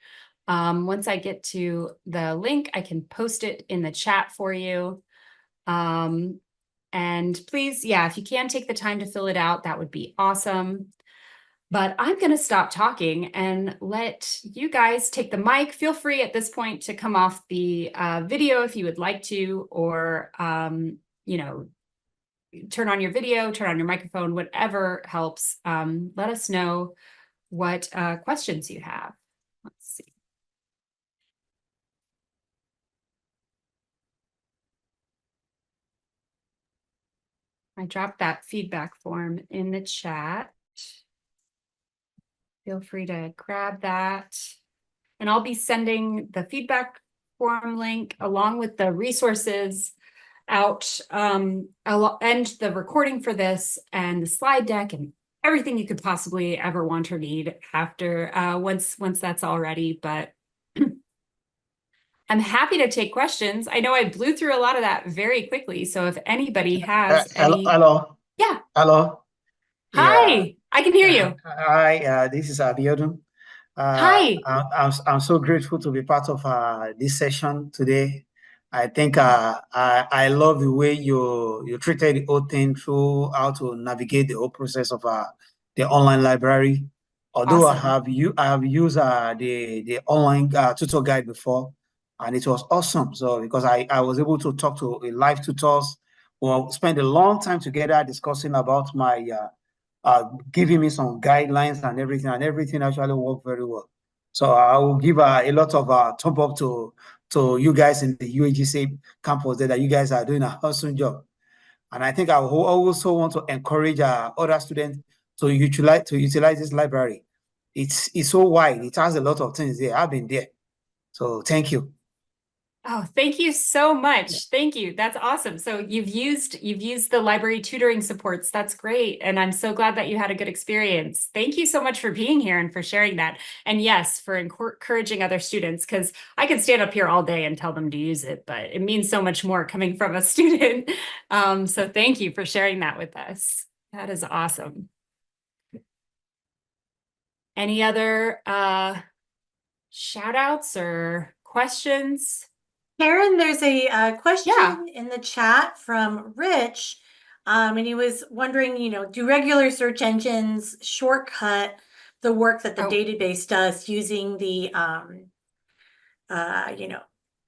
Once I get to the link, I can post it in the chat for you. And please, yeah, if you can take the time to fill it out, that would be awesome. But I'm going to stop talking and let you guys take the mic. Feel free at this point to come off the video if you would like to, or, you know, turn on your video, turn on your microphone, whatever helps. Let us know what questions you have. Let's see. I dropped that feedback form in the chat. Feel free to grab that. And I'll be sending the feedback form link along with the resources out and the recording for this and the slide deck and everything you could possibly ever want or need after once that's all ready. But I'm happy to take questions. I know I blew through a lot of that very quickly. So if anybody has any... Hello. Yeah. Hello. Hi, Yeah. I can hear you. Hi, this is Abiodun. Hi. I'm so grateful to be part of this session today. I think I love the way you treated the whole thing through how to navigate the whole process of the online library. Although Awesome. I have used the online tutor guide before, and it was awesome. So because I was able to talk to live tutors, or spend a long time together discussing about my giving me some guidelines and everything actually worked very well. So I will give a lot of thumb up to you guys in the UAGC campus there, that you guys are doing an awesome job. And I think I will also want to encourage other students to utilize this library. It's so wide. It has a lot of things there. I've been there. So thank you. Oh, thank you so much. Thank you. That's awesome. So you've used the library tutoring supports. That's great. And I'm so glad that you had a good experience. Thank you so much for being here and for sharing that. And yes, for encouraging other students, because I could stand up here all day and tell them to use it, but it means so much more coming from a student. So thank you for sharing that with us. That is awesome. Any other shout outs or questions? Karen, there's a question Yeah. in the chat from Rich, and he was wondering, do regular search engines shortcut the work that the database does using the,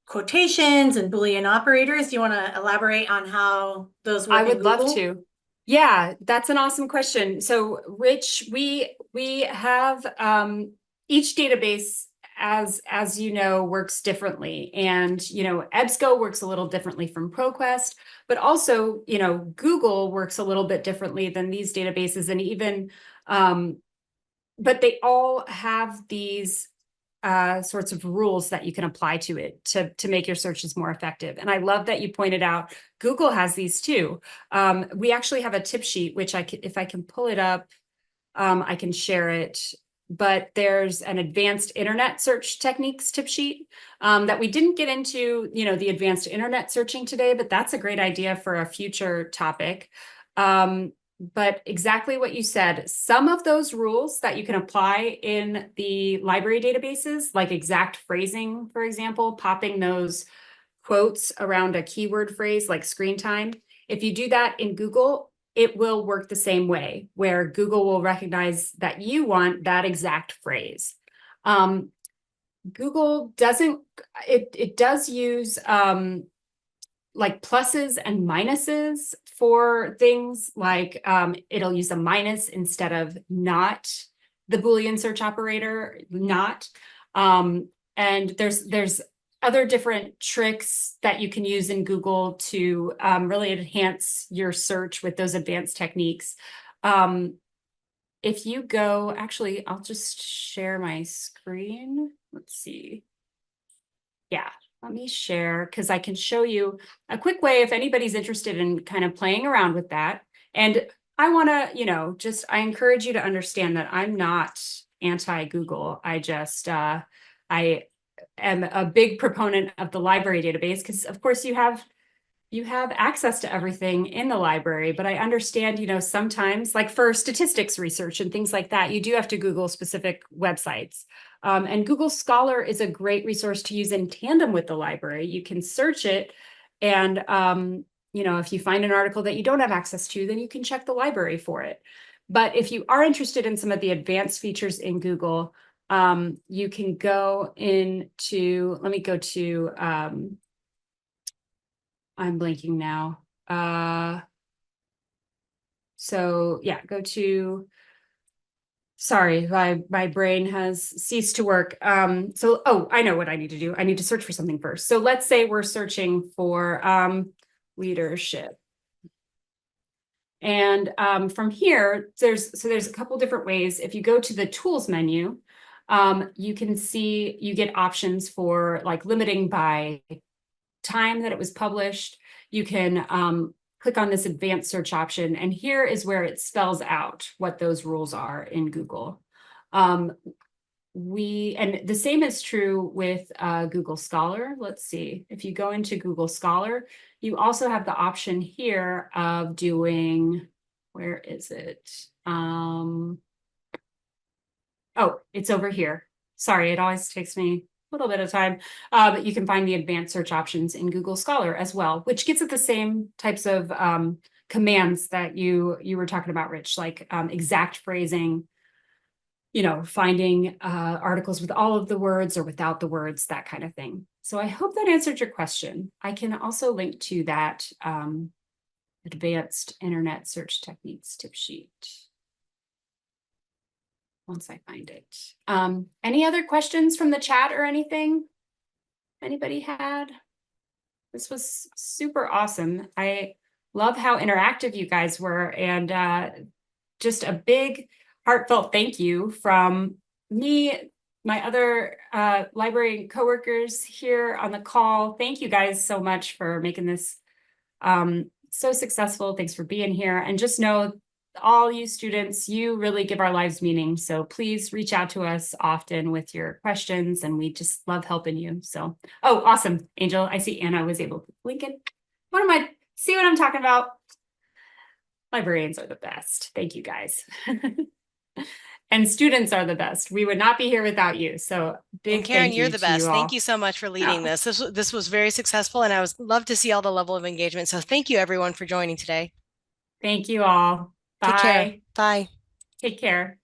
quotations and Boolean operators? Do you want to elaborate on how those work I in would love Google? to. Yeah, that's an awesome question. So, Rich, we have each database, as you know, works differently, and EBSCO works a little differently from ProQuest, but also Google works a little bit differently than these databases, and even but they all have these sorts of rules that you can apply to it to make your searches more effective. And I love that you pointed out Google has these too. We actually have a tip sheet, which if I can pull it up, I can share it. But there's an advanced internet search techniques tip sheet that we didn't get into, the advanced internet searching today, but that's a great idea for a future topic. But exactly what you said, some of those rules that you can apply in the library databases, like exact phrasing, for example, popping those quotes around a keyword phrase like screen time. If you do that in Google, it will work the same way, where Google will recognize that you want that exact phrase. Google doesn't, it does use like pluses and minuses for things, like it'll use a minus instead of not, the Boolean search operator, not. And there's other different tricks that you can use in Google to really enhance your search with those advanced techniques. If you go, actually, I'll just share my screen. Let's see. Yeah, let me share, because I can show you a quick way if anybody's interested in kind of playing around with that. And I want to, I encourage you to understand that I'm not anti-Google. I am a big proponent of the library database because, of course, you have access to everything in the library, but I understand, sometimes, like for statistics research and things like that, you do have to Google specific websites. And Google Scholar is a great resource to use in tandem with the library. You can search it, and if you find an article that you don't have access to, then you can check the library for it. But if you are interested in some of the advanced features in Google, you can go into, let me go to, I'm blanking now. So yeah, go to, sorry, my brain has ceased to work. Oh, I know what I need to do. I need to search for something first. So let's say we're searching for leadership. And from here, there's a couple different ways. If you go to the tools menu, you can see you get options for like limiting by time that it was published. You can click on this advanced search option, and here is where it spells out what those rules are in Google. And the same is true with Google Scholar. Let's see, if you go into Google Scholar, you also have the option here of doing, where is it? Oh, it's over here. Sorry, it always takes me a little bit of time. But you can find the advanced search options in Google Scholar as well, which gets at the same types of commands that you were talking about, Rich, like exact phrasing, finding articles with all of the words or without the words, that kind of thing. So I hope that answered your question. I can also link to that advanced internet search techniques tip sheet. once I find it. Any other questions from the chat or anything? Anybody had? This was super awesome. I love how interactive you guys were, and just a big heartfelt thank you from me, my other library coworkers here on the call. Thank you guys so much for making this so successful. Thanks for being here. And just know, all you students, you really give our lives meaning. So please reach out to us often with your questions, and we just love helping you. So, oh, awesome, Angel. I see Anna was able to link it. See what I'm talking about? Librarians are the best. Thank you, guys. And students are the best. We would not be here without you. So big And Karen, thank you're you the to you best. all. Thank you so much for leading this. This was very successful, and I love to see all the level of engagement. So thank you everyone for joining today. Thank you all. Bye. Take care. Bye. Take care.